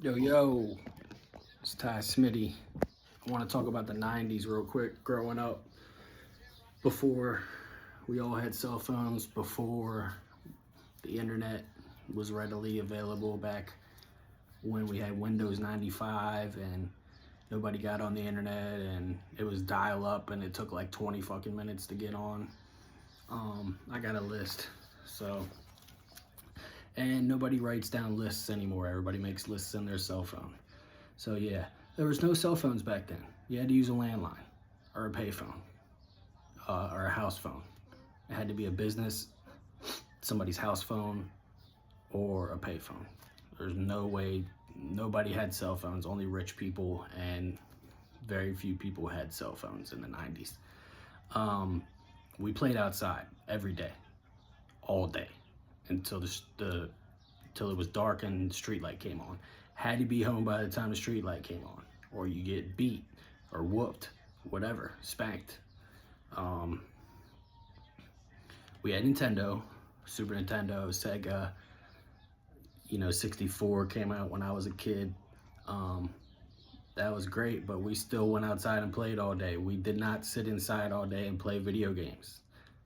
Yo, it's Smitty. I want to talk about the 90s real quick. Growing up, before we all had cell phones, before the internet was readily available, back when we had Windows 95 and nobody got on the internet and it was dial up and it took like 20 fucking minutes to get on. I got a list. And nobody writes down lists anymore. Everybody makes lists in their cell phone. So yeah, there was no cell phones back then. You had to use a landline or a payphone or a house phone. It had to be a business, somebody's house phone, or a payphone. There's no way, nobody had cell phones, only rich people, and very few people had cell phones in the 90s. We played outside every day, all day, until until it was dark and the street light came on. Had to be home by the time the street light came on, or you get beat or whooped, whatever, spanked. We had Nintendo, Super Nintendo, Sega, 64 came out when I was a kid. That was great, but we still went outside and played all day. We did not sit inside all day and play video games.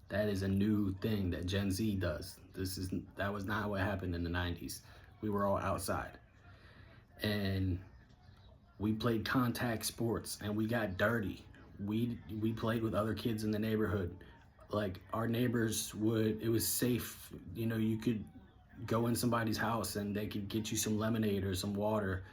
That is a new thing that Gen Z does. That was not what happened in the 90s. We were all outside. And we played contact sports and we got dirty. We played with other kids in the neighborhood. Like our neighbors it was safe. You could go in somebody's house and they could get you some lemonade or some water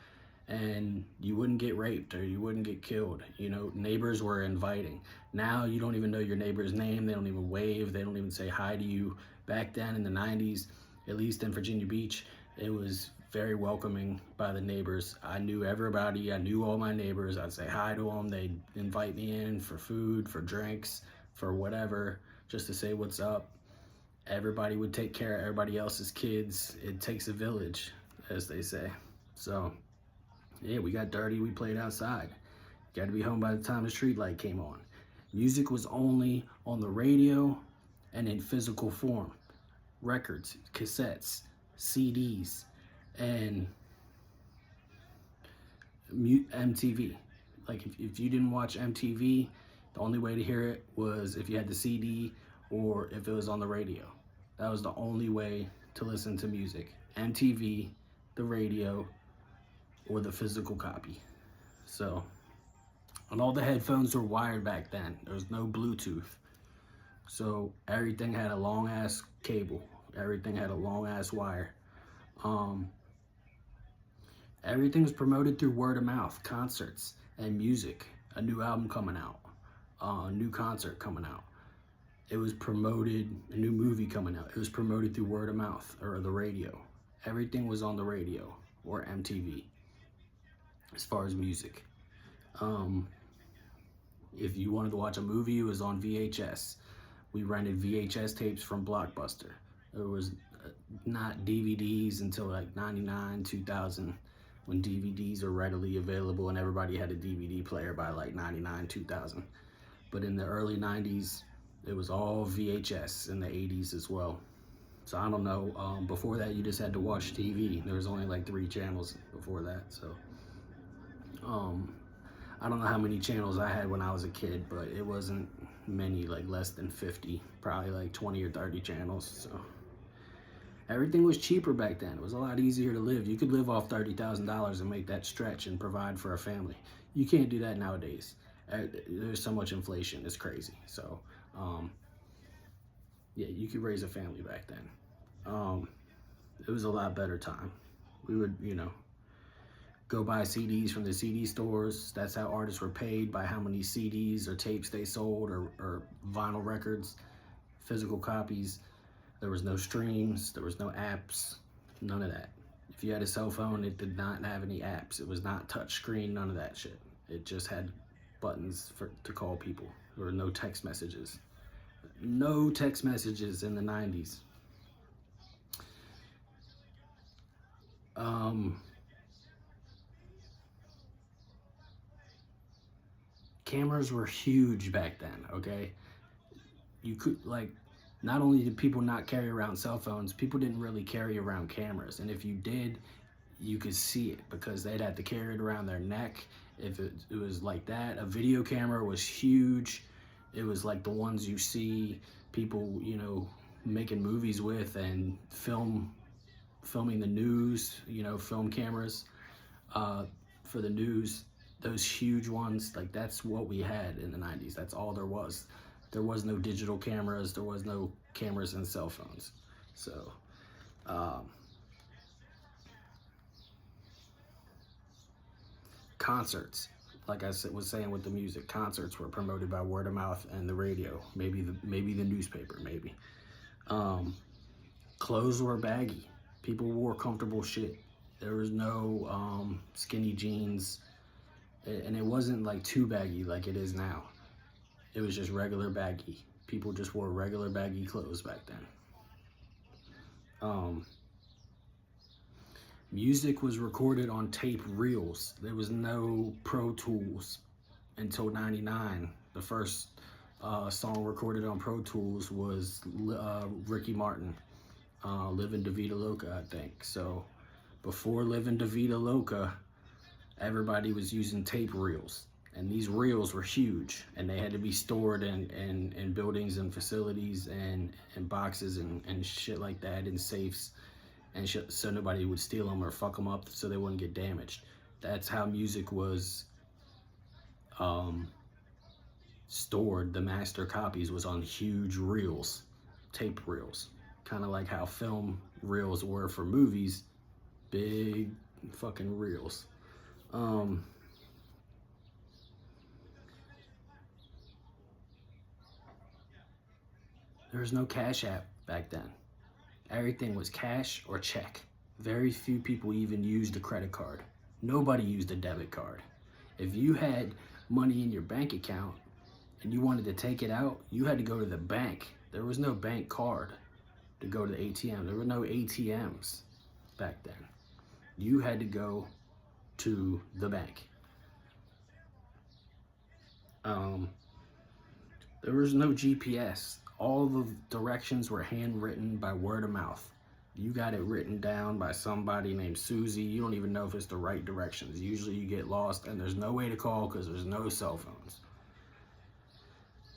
and you wouldn't get raped or you wouldn't get killed. Neighbors were inviting. Now you don't even know your neighbor's name. They don't even wave. They don't even say hi to you. Back then in the 90s, at least in Virginia Beach, it was very welcoming by the neighbors. I knew everybody. I knew all my neighbors. I'd say hi to them. They'd invite me in for food, for drinks, for whatever, just to say what's up. Everybody would take care of everybody else's kids. It takes a village, as they say. So yeah, we got dirty, we played outside. Got to be home by the time the street light came on. Music was only on the radio and in physical form. Records, cassettes, CDs, and MTV. Like if you didn't watch MTV, the only way to hear it was if you had the CD or if it was on the radio. That was the only way to listen to music. MTV, the radio, or the physical copy. So, and all the headphones were wired back then. There was no Bluetooth. So everything had a long ass cable. Everything had a long ass wire. Everything was promoted through word of mouth, concerts and music. A new album coming out, a new concert coming out. It was promoted, a new movie coming out. It was promoted through word of mouth or the radio. Everything was on the radio or MTV. As far as music, if you wanted to watch a movie, it was on VHS. We rented VHS tapes from Blockbuster. There was not DVDs until like 99, 2000, when DVDs are readily available and everybody had a DVD player by like 99, 2000. But in the early 90s, it was all VHS, in the 80s as well. So I don't know, before that you just had to watch TV. There was only like 3 channels before that, so. I don't know how many channels I had when I was a kid, but it wasn't many, like less than 50, probably like 20 or 30 channels. So everything was cheaper back then. It was a lot easier to live. You could live off $30,000 and make that stretch and provide for a family. You can't do that nowadays. There's so much inflation, it's crazy. So yeah, you could raise a family back then. It was a lot better time. We would, go buy CDs from the CD stores. That's how artists were paid, by how many CDs or tapes they sold, or vinyl records, physical copies. There was no streams, there was no apps, none of that. If you had a cell phone, it did not have any apps. It was not touch screen, none of that shit. It just had buttons to call people. There were no text messages. No text messages in the 90s. Cameras were huge back then, okay? You could, not only did people not carry around cell phones, people didn't really carry around cameras. And if you did, you could see it because they'd have to carry it around their neck. If it was like that, a video camera was huge. It was like the ones you see people, you know, making movies with, and filming the news, you know, film cameras for the news. Those huge ones, like that's what we had in the 90s. That's all there was. There was no digital cameras. There was no cameras and cell phones. So concerts, like I was saying with the music, concerts were promoted by word of mouth and the radio, maybe the newspaper, maybe. Clothes were baggy. People wore comfortable shit. There was no skinny jeans, and it wasn't like too baggy like it is now. It was just regular baggy. People just wore regular baggy clothes back then. Music was recorded on tape reels. There was no Pro Tools until '99. The first song recorded on Pro Tools was Ricky Martin, Livin' Da Vida Loca, I think. So before Livin' Da Vida Loca, everybody was using tape reels. And these reels were huge, and they had to be stored in buildings and facilities and boxes and shit like that, in safes, and so nobody would steal them or fuck them up, so they wouldn't get damaged. That's how music was stored. The master copies was on huge reels, tape reels, kind of like how film reels were for movies, big fucking reels. There was no Cash App back then. Everything was cash or check. Very few people even used a credit card. Nobody used a debit card. If you had money in your bank account and you wanted to take it out, you had to go to the bank. There was no bank card to go to the ATM. There were no ATMs back then. You had to go to the bank. There was no GPS. All the directions were handwritten by word of mouth. You got it written down by somebody named Susie. You don't even know if it's the right directions. Usually you get lost, and there's no way to call because there's no cell phones.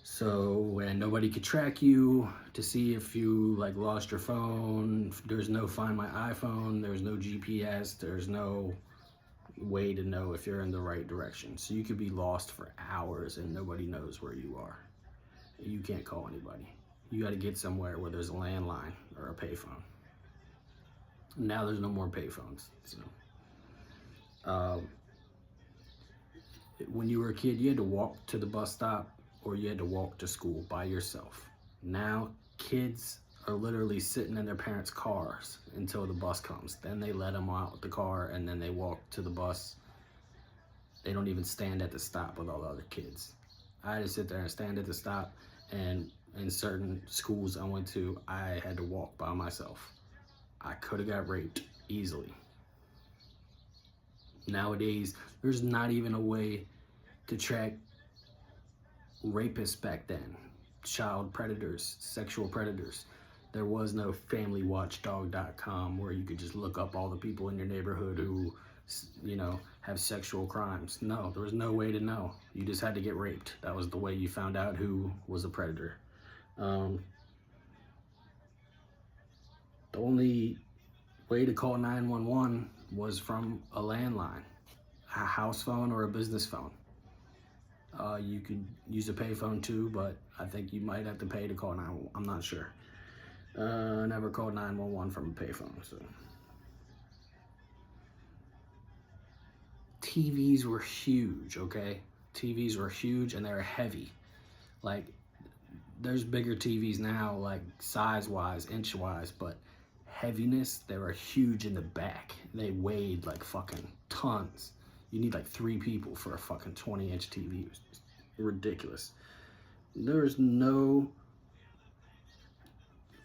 So, and nobody could track you to see if you like lost your phone. There's no Find My iPhone. There's no GPS. There's no way to know if you're in the right direction. So you could be lost for hours and nobody knows where you are. You can't call anybody. You got to get somewhere where there's a landline or a payphone. Now there's no more payphones. So, when you were a kid, you had to walk to the bus stop or you had to walk to school by yourself. Now kids are literally sitting in their parents' cars until the bus comes. Then they let them out with the car and then they walk to the bus. They don't even stand at the stop with all the other kids. I had to sit there and stand at the stop, and in certain schools I went to, I had to walk by myself. I could have got raped easily. Nowadays, there's not even a way to track rapists back then, child predators, sexual predators. There was no familywatchdog.com where you could just look up all the people in your neighborhood who, you know, have sexual crimes. No, there was no way to know. You just had to get raped. That was the way you found out who was a predator. The only way to call 911 was from a landline, a house phone or a business phone. You could use a payphone too, but I think you might have to pay to call 911. I'm not sure. I never called 911 from a payphone, so. TVs were huge, okay? TVs were huge and they were heavy. Like, there's bigger TVs now, like size-wise, inch-wise, but heaviness, they were huge in the back. They weighed like fucking tons. You need like 3 people for a fucking 20-inch TV. It was just ridiculous. There's no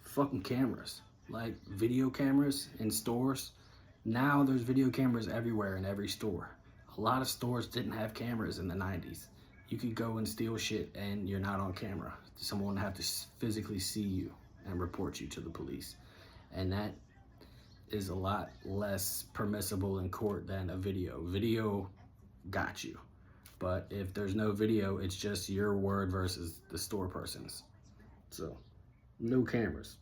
fucking cameras, like video cameras in stores. Now there's video cameras everywhere in every store. A lot of stores didn't have cameras in the 90s. You could go and steal shit and you're not on camera. Someone would have to physically see you and report you to the police. And that is a lot less permissible in court than a video. Video got you. But if there's no video, it's just your word versus the store person's. So, no cameras.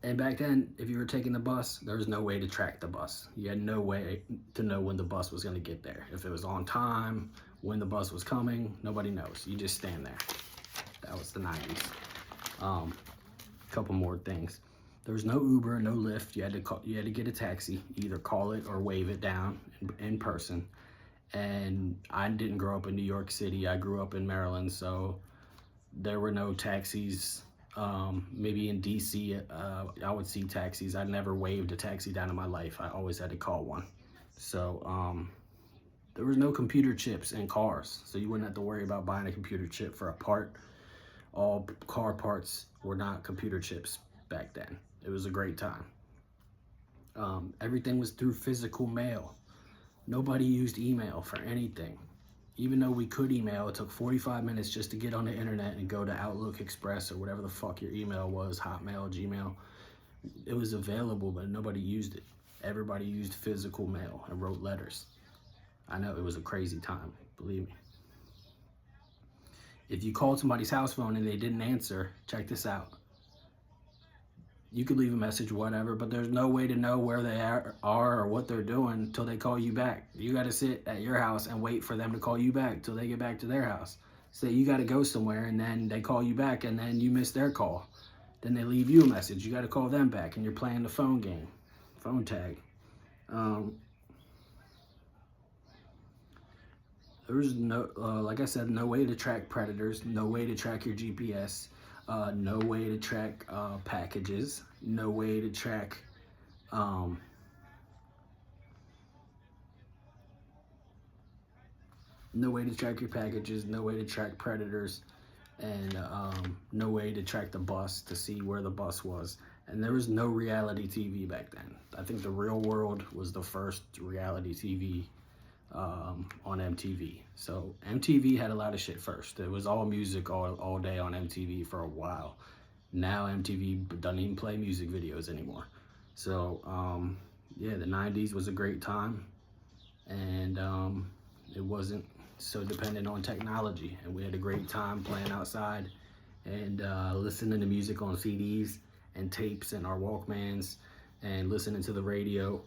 And back then, if you were taking the bus, there was no way to track the bus. You had no way to know when the bus was going to get there. If it was on time, when the bus was coming, nobody knows. You just stand there. That was the 90s. Couple more things. There was no Uber, no Lyft. You had to get a taxi, either call it or wave it down in person. And I didn't grow up in New York City. I grew up in Maryland, so there were no taxis. Maybe in DC, I would see taxis. I never waved a taxi down in my life. I always had to call one. So there was no computer chips in cars, so you wouldn't have to worry about buying a computer chip for a part. All car parts were not computer chips back then. It was a great time. Everything was through physical mail. Nobody used email for anything. Even though we could email, it took 45 minutes just to get on the internet and go to Outlook Express or whatever the fuck your email was, Hotmail, Gmail. It was available, but nobody used it. Everybody used physical mail and wrote letters. I know, it was a crazy time, believe me. If you called somebody's house phone and they didn't answer, check this out. You could leave a message, whatever, but there's no way to know where they are or what they're doing until they call you back. You got to sit at your house and wait for them to call you back till they get back to their house. So you got to go somewhere, and then they call you back, and then you miss their call. Then they leave you a message. You got to call them back, and you're playing the phone game, phone tag. There was no, like I said, no way to track predators, no way to track your GPS, no way to track packages, no way to track no way to track your packages, no way to track predators, and no way to track the bus to see where the bus was. And there was no reality TV back then. I think The Real World was the first reality TV on MTV. So MTV had a lot of shit first. It was all music all day on MTV for a while. Now MTV doesn't even play music videos anymore. So yeah, the 90s was a great time, and it wasn't so dependent on technology, and we had a great time playing outside and listening to music on CDs and tapes and our Walkmans, and listening to the radio,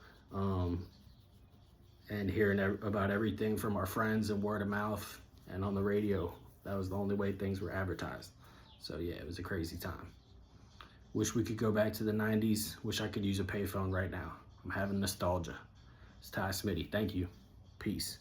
and hearing about everything from our friends and word of mouth and on the radio. That was the only way things were advertised. So yeah, it was a crazy time. Wish we could go back to the 90s. Wish I could use a payphone right now. I'm having nostalgia. It's Ty Smitty. Thank you. Peace.